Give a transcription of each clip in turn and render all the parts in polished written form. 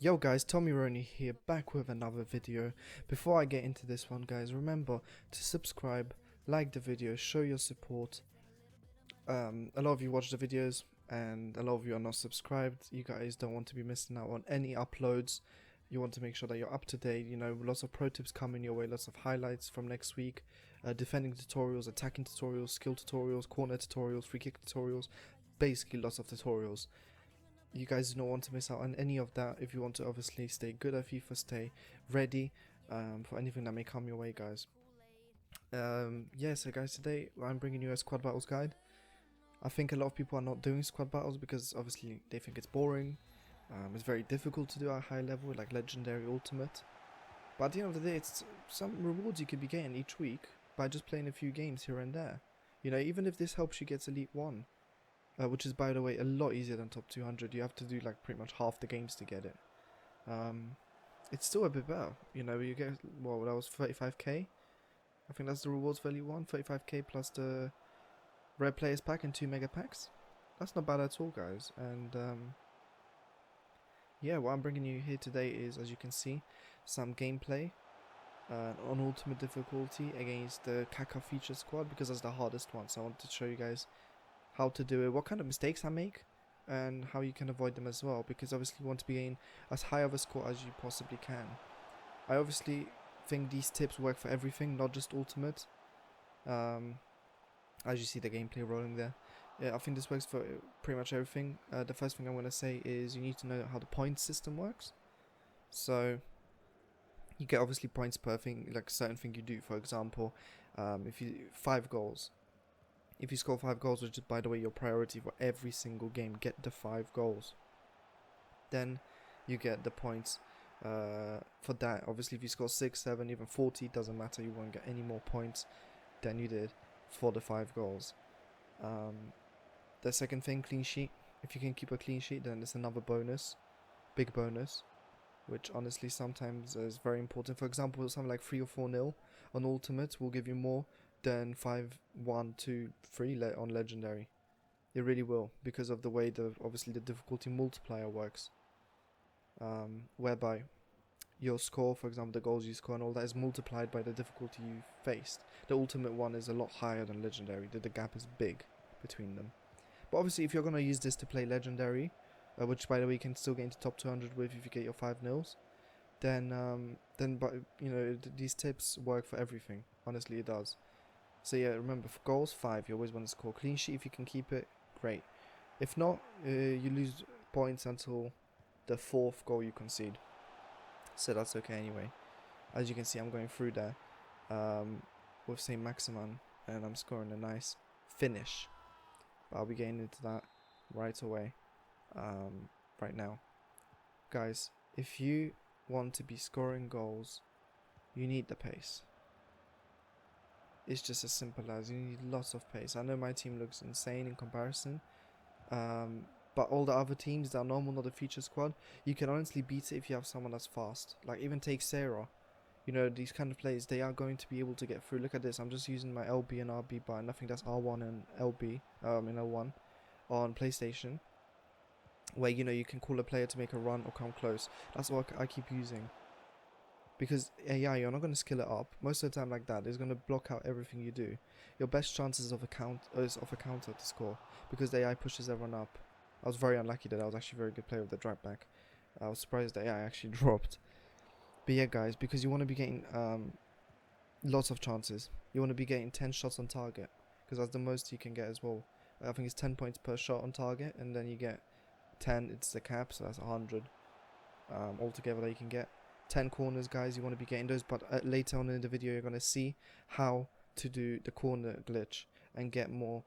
Yo guys, Tommy Roney here, back with another video. Before I get into this one guys, remember to subscribe, like the video, show your support. A lot of you watch the videos and a lot of you are not subscribed. You guys don't want to be missing out on any uploads. You want to make sure that you're up to date, you know, lots of pro tips coming your way, lots of highlights from next week, defending tutorials, attacking tutorials, skill tutorials, corner tutorials, free kick tutorials, basically lots of tutorials. You guys do not want to miss out on any of that if you want to obviously stay good at FIFA, stay ready for anything that may come your way guys. Yeah, so guys, today I'm bringing you a squad battles guide. I think a lot of people are not doing squad battles because obviously they think it's boring. It's very difficult to do at a high level like legendary ultimate. But at the end of the day, it's some rewards you could be getting each week by just playing a few games here and there. You know, even if this helps you get Elite 1. Which is, by the way, a lot easier than top 200. You have to do like pretty much half the games to get it. It's still a bit better. You know, you get, well, that was 35k. I think that's the rewards for Elite 1. 35k plus the Rare Players Pack and 2 Mega Packs. That's not bad at all, guys. And yeah, what I'm bringing you here today is, as you can see, some gameplay on Ultimate difficulty against the Kaka feature squad, because that's the hardest one. So I wanted to show you guys how to do it, what kind of mistakes I make, and how you can avoid them as well, because obviously you want to be getting as high of a score as you possibly can. I obviously think these tips work for everything, not just Ultimate. As you see the gameplay rolling there, yeah, I think this works for pretty much everything. The first thing I'm going to say is you need to know how the point system works. So you get obviously points per thing, like certain thing you do. For example, if you 5 goals. If you score 5 goals, which is, by the way, your priority for every single game, get the 5 goals. Then you get the points for that. Obviously, if you score 6, 7, even 40, doesn't matter. You won't get any more points than you did for the 5 goals. The second thing, clean sheet. If you can keep a clean sheet, then it's another bonus. Big bonus. Which honestly sometimes is very important. For example, something like 3 or 4-0 on Ultimate will give you more than 5-1-2-3 on Legendary. It really will, because of the way obviously the difficulty multiplier works. Whereby your score, for example, the goals you score and all that is multiplied by the difficulty you faced. The Ultimate one is a lot higher than Legendary. The gap is big between them. But obviously, if you're going to use this to play Legendary, which by the way you can still get into top 200 with if you get your 5-0s, then you know, these tips work for everything. Honestly, it does. So yeah, remember, for goals 5, you always want to score clean sheet. If you can keep it, great. If not, you lose points until the 4th goal you concede. So that's okay anyway. As you can see, I'm going through there with Saint Maximin, and I'm scoring a nice finish. But I'll be getting into that right away. Right now, guys, if you want to be scoring goals, you need the pace. It's just as simple as you need lots of pace. I know my team looks insane in comparison, but all the other teams that are normal, not the feature squad, you can honestly beat it if you have someone that's fast. Like even take Sarah. You know, these kind of players, they are going to be able to get through. Look at this, I'm just using my LB and RB button. I think that's R1 and LB, in L1 on PlayStation, where, you know, you can call a player to make a run or come close. That's what I keep using. Because AI, you're not going to skill it up. Most of the time like that, it's going to block out everything you do. Your best chances of a counter to score, because the AI pushes everyone up. I was very unlucky that I was actually a very good player with the drag back. I was surprised the AI actually dropped. But yeah guys, because you want to be getting lots of chances. You want to be getting 10 shots on target, because that's the most you can get as well. I think it's 10 points per shot on target, and then you get 10, it's the cap, so that's 100 altogether that you can get. 10 corners, guys, you want to be getting those, but later on in the video you're going to see how to do the corner glitch and get more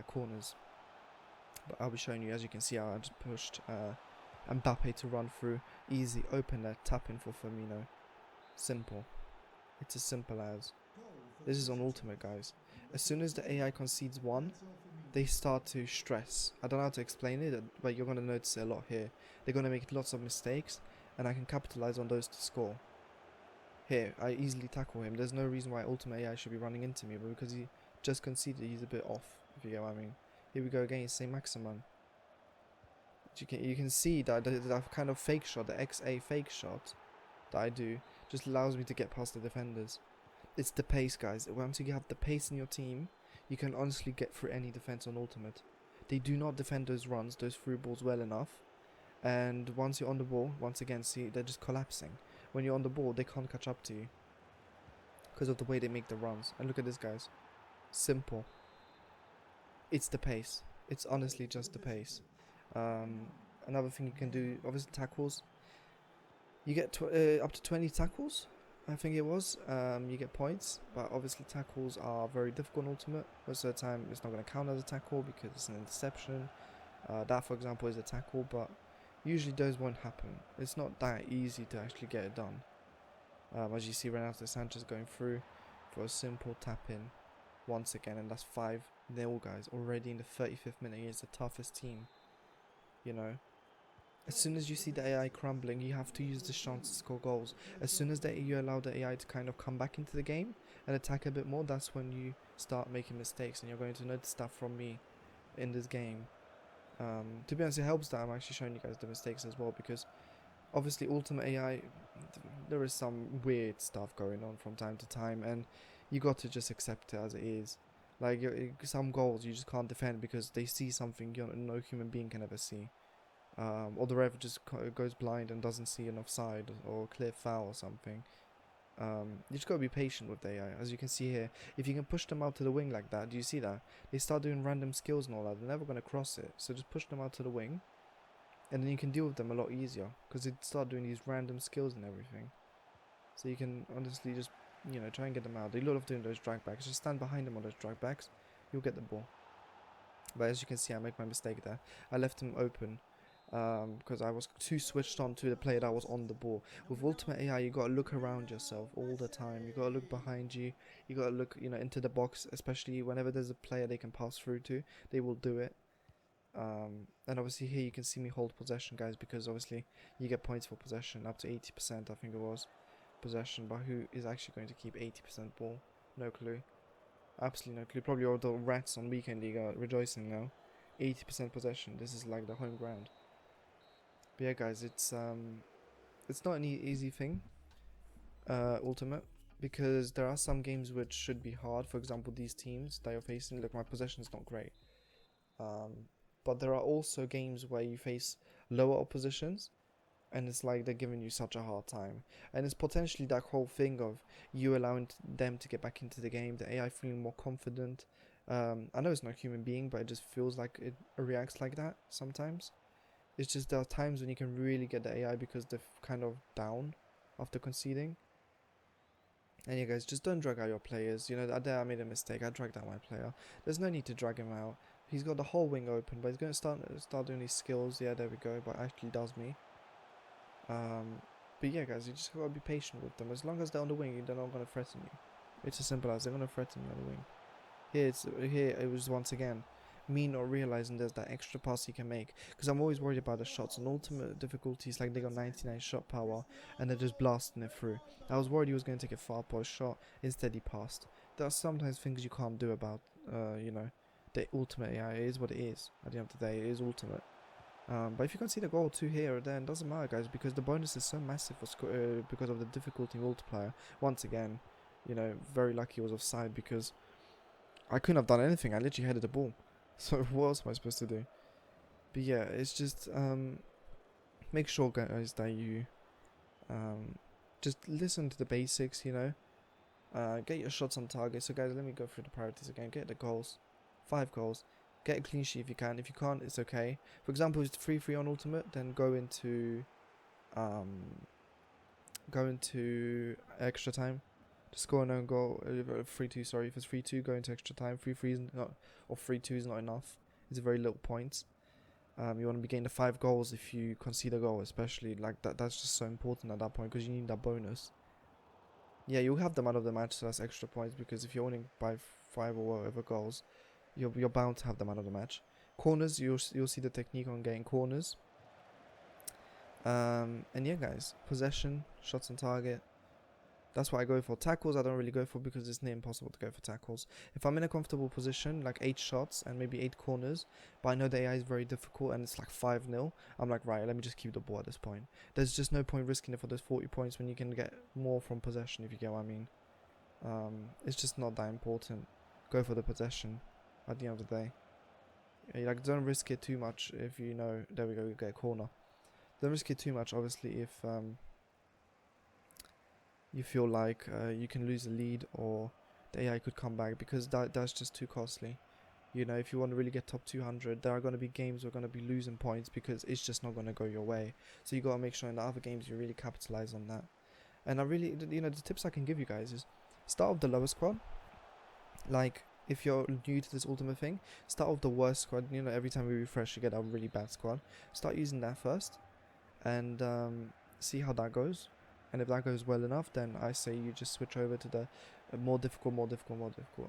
corners. But I'll be showing you. As you can see, I just pushed Mbappe to run through, easy, open there, tap in for Firmino. Simple. It's as simple as. This is on Ultimate, guys. As soon as the AI concedes 1, they start to stress. I don't know how to explain it, but you're going to notice it a lot here. They're going to make lots of mistakes, and I can capitalize on those to score. Here, I easily tackle him. There's no reason why Ultimate AI should be running into me, but because he just conceded, he's a bit off, if you get what I mean. Here we go again, Saint Maximin. You can see that that kind of fake shot, the XA fake shot that I do, just allows me to get past the defenders. It's the pace, guys. Once you have the pace in your team, you can honestly get through any defense on ultimate. They do not defend those runs, those through balls well enough. And once you're on the ball, once again, see, they're just collapsing. When you're on the ball, they can't catch up to you because of the way they make the runs. And look at this, guys. Simple. It's the pace. It's honestly just the pace. Another thing you can do, obviously tackles. You get up to 20 tackles, I think it was. You get points, but obviously tackles are very difficult in ultimate. Most of the time, it's not going to count as a tackle because it's an interception. That, for example, is a tackle, but usually those won't happen. It's not that easy to actually get it done. As you see, Renato Sanchez going through for a simple tap in once again, and that's 5-0, guys. Already in the 35th minute, he's the toughest team. You know, as soon as you see the AI crumbling, you have to use this chance to score goals. As soon as you allow the AI to kind of come back into the game and attack a bit more, that's when you start making mistakes, and you're going to notice that from me in this game. To be honest, it helps that I'm actually showing you guys the mistakes as well, because obviously Ultimate AI, there is some weird stuff going on from time to time, and you got to just accept it as it is. Like, some goals you just can't defend because they see something no human being can ever see. Or the ref just goes blind and doesn't see an offside or a clear foul or something. You just gotta be patient with the AI. As you can see here, if you can push them out to the wing like that, do you see that? They start doing random skills and all that. They're never gonna cross it. So just push them out to the wing, and then you can deal with them a lot easier because they start doing these random skills and everything. So you can honestly just, you know, try and get them out. They love doing those drag backs. Just stand behind them on those drag backs, you'll get the ball. But as you can see, I make my mistake there. I left him open. Because I was too switched on to the player that was on the ball. With Ultimate AI, you gotta look around yourself all the time. You gotta look behind you. You gotta look, you know, into the box. Especially whenever there's a player they can pass through to, they will do it. And obviously here you can see me hold possession, guys, because obviously you get points for possession up to 80%. I think it was possession. But who is actually going to keep 80% ball? No clue. Absolutely no clue. Probably all the rats on Weekend League are rejoicing now. 80% possession. This is like the home ground. But yeah, guys, it's not an easy thing, Ultimate, because there are some games which should be hard. For example, these teams that you're facing, look, my possession is not great. But there are also games where you face lower oppositions, and it's like they're giving you such a hard time. And it's potentially that whole thing of you allowing them to get back into the game, the AI feeling more confident. I know it's not a human being, but it just feels like it reacts like that sometimes. It's just there are times when you can really get the AI because they're kind of down after conceding. And yeah, guys, just don't drag out your players. You know, there I made a mistake. I dragged out my player. There's no need to drag him out. He's got the whole wing open, but he's going to start doing these skills. Yeah, there we go. But actually does me. But yeah, guys, you just got to be patient with them. As long as they're on the wing, they're not going to threaten you. It's as simple as they're going to threaten you on the wing. Here it was once again me not realizing there's that extra pass he can make, because I'm always worried about the shots. On ultimate difficulties, like they got 99 shot power and they're just blasting it through. I was worried he was going to take a far post shot. Instead he passed. There are sometimes things you can't do about you know, the ultimate AI. It is what it is. At the end of the day, it is ultimate. But if you can see the goal 2 here or there, it doesn't matter, guys, because the bonus is so massive for because of the difficulty multiplier. Once again, you know, very lucky he was offside because I couldn't have done anything. I literally headed the ball. So what else am I supposed to do? But yeah, it's just make sure, guys, that you just listen to the basics, you know. Get your shots on target. So guys, let me go through the priorities again. Get the goals. 5 goals. Get a clean sheet if you can. If you can't, it's okay. For example, if it's 3-3 on ultimate, then go into extra time to score an own goal. 3-2, sorry. If it's 3-2, go into extra time. 3-3 is not, or 3-2 is not enough. It's a very little points. You want to be getting the 5 goals if you concede a goal, especially like that. That's just so important at that point because you need that bonus. Yeah, you'll have the man of the match, so that's extra points, because if you're winning by 5 or whatever goals, you're bound to have the man of the match. Corners, you'll see the technique on getting corners. And yeah, guys, possession, shots on target. That's what I go for. Tackles I don't really go for because it's near impossible to go for tackles. If I'm in a comfortable position, like 8 shots and maybe 8 corners, but I know the AI is very difficult and it's like 5-0, I'm like, right, let me just keep the ball at this point. There's just no point risking it for those 40 points when you can get more from possession, if you get what I mean. It's just not that important. Go for the possession at the end of the day. Like, don't risk it too much if you know, there we go, you get a corner. Don't risk it too much, obviously, if you feel like you can lose the lead or the AI could come back, because that's just too costly. You know, if you want to really get top 200, there are going to be games where you're going to be losing points because it's just not going to go your way. So you got to make sure in the other games you really capitalize on that. And I really, you know, the tips I can give you guys is start with the lower squad. Like, if you're new to this ultimate thing, start with the worst squad. You know, every time we refresh, you get a really bad squad. Start using that first and see how that goes. And if that goes well enough, then I say you just switch over to the more difficult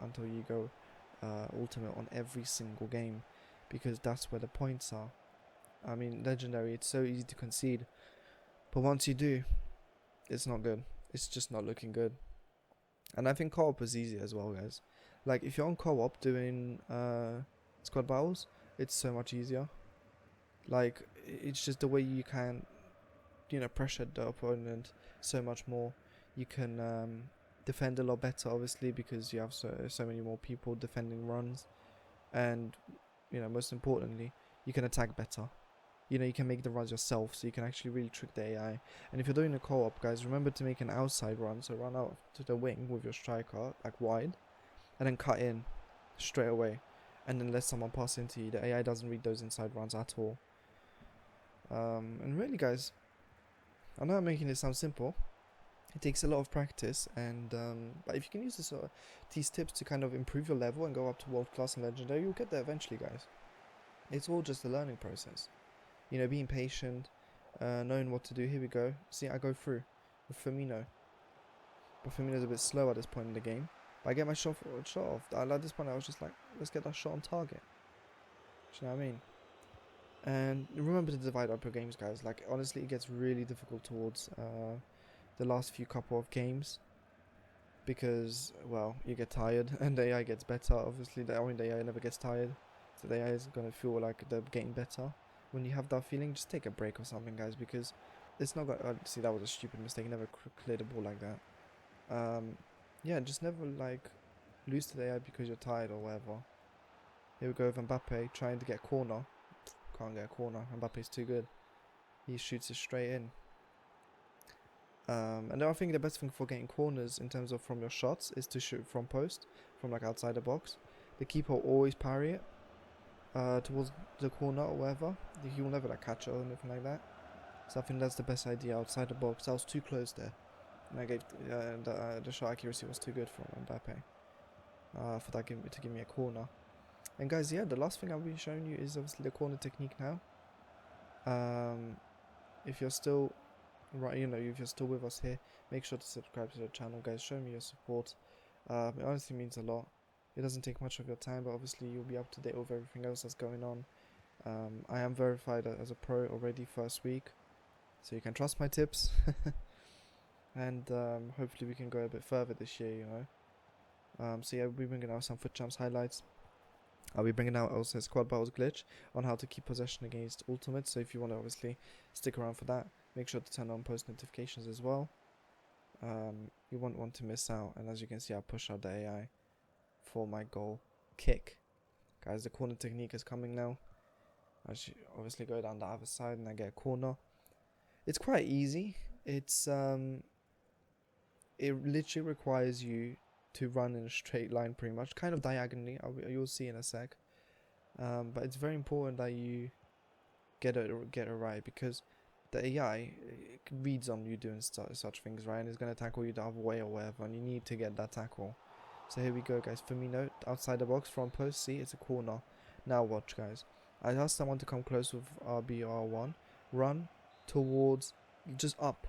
until you go ultimate on every single game, because that's where the points are. I mean, legendary, it's so easy to concede, but once you do, it's not good. It's just not looking good. And I think co-op is easier as well, guys. Like, if you're on co-op doing squad battles, it's so much easier. Like, it's just the way you can, you know, pressure the opponent so much more. You can defend a lot better, obviously, because you have so many more people defending runs, and, you know, most importantly, you can attack better. You know, you can make the runs yourself, so you can actually really trick the AI. And if you're doing a co-op, guys, remember to make an outside run, so run out to the wing with your striker, like wide, and then cut in straight away, and then let someone pass into you. The AI doesn't read those inside runs at all. And really, guys, I know I'm making it sound simple. It takes a lot of practice, and but if you can use these tips to kind of improve your level and go up to world class and legendary, you'll get there eventually, guys. It's all just a learning process. You know, being patient, knowing what to do. Here we go. See, I go through with Firmino, but Firmino's a bit slow at this point in the game. But I get my shot off. At this point, I was just like, let's get that shot on target. Do you know what I mean? And remember to divide up your games, guys. Like, honestly, it gets really difficult towards the last few couple of games, because, well, you get tired and the AI gets better. Obviously, the AI never gets tired, so the AI is gonna feel like they're getting better. When you have that feeling, just take a break or something, guys, because it's not gonna see, that was a stupid mistake. Never clear the ball like that. Yeah, just never like lose to the AI because you're tired or whatever. Here we go with Mbappe trying to get a corner. Can't get a corner. Mbappe's too good. He shoots it straight in. And I think the best thing for getting corners in terms of from your shots is to shoot from post, from like outside the box. The keeper will always parry it towards the corner or whatever. He will never like catch it or anything like that. So I think that's the best idea outside the box. I was too close there, and I gave the shot accuracy was too good for Mbappe for that to give me a corner. And guys, yeah, the last thing I'll be showing you is obviously the corner technique now. If you're still if you're still with us here, make sure to subscribe to the channel, guys. Show me your support. It honestly means a lot. It doesn't take much of your time, but obviously you'll be up to date with everything else that's going on. I am verified as a pro already first week, so you can trust my tips. And hopefully we can go a bit further this year, you know. So yeah, we'll be bringing out some foot champs highlights. I'll be bringing out also a squad battles glitch on how to keep possession against ultimate. So if you want to obviously stick around for that, make sure to turn on post notifications as well. You won't want to miss out. And as you can see, I'll push out the AI for my goal kick. Guys, the corner technique is coming now. I should obviously go down the other side and I get a corner. It's quite easy. It's it literally requires you to run in a straight line, pretty much, kind of diagonally. You'll see in a sec. But it's very important that you get it right, because the AI reads on you doing such things, right? And it's gonna tackle you the other way or whatever, and you need to get that tackle. So here we go, guys. Firmino outside the box, front post. See, it's a corner. Now watch, guys. I asked someone to come close with RBR1. Run towards, just up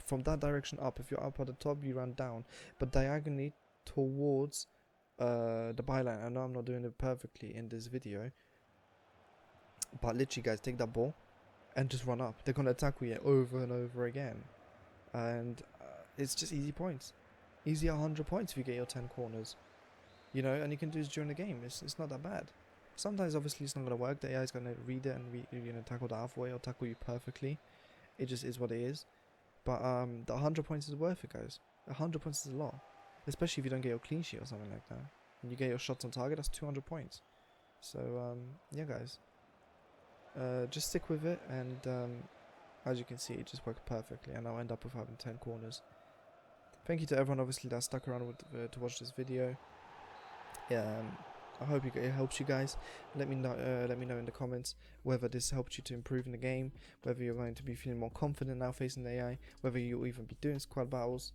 from that direction up. If you're up at the top, you run down, but diagonally towards the byline. I know I'm not doing it perfectly in this video, but literally, guys, take that ball and just run up. They're gonna attack you over and over again, and it's just easy points. Easy 100 points if you get your 10 corners. You know, and you can do this during the game. It's not that bad. Sometimes, obviously, it's not going to work. The AI is going to read it and tackle the halfway or tackle you perfectly. It just is what it is. But the 100 points is worth it, guys. 100 points is a lot. Especially if you don't get your clean sheet or something like that. And you get your shots on target, that's 200 points. So, yeah, guys. Just stick with it, and as you can see, it just worked perfectly. And I'll end up with having 10 corners. Thank you to everyone, obviously, that stuck around with, to watch this video. I hope it helps you guys. Let me know in the comments whether this helped you to improve in the game, whether you're going to be feeling more confident now facing the AI, whether you'll even be doing squad battles.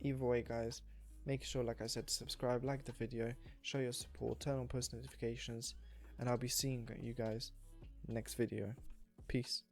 Either way, guys, make sure, like I said, to subscribe, like the video, show your support, turn on post notifications, and I'll be seeing you guys next video. Peace.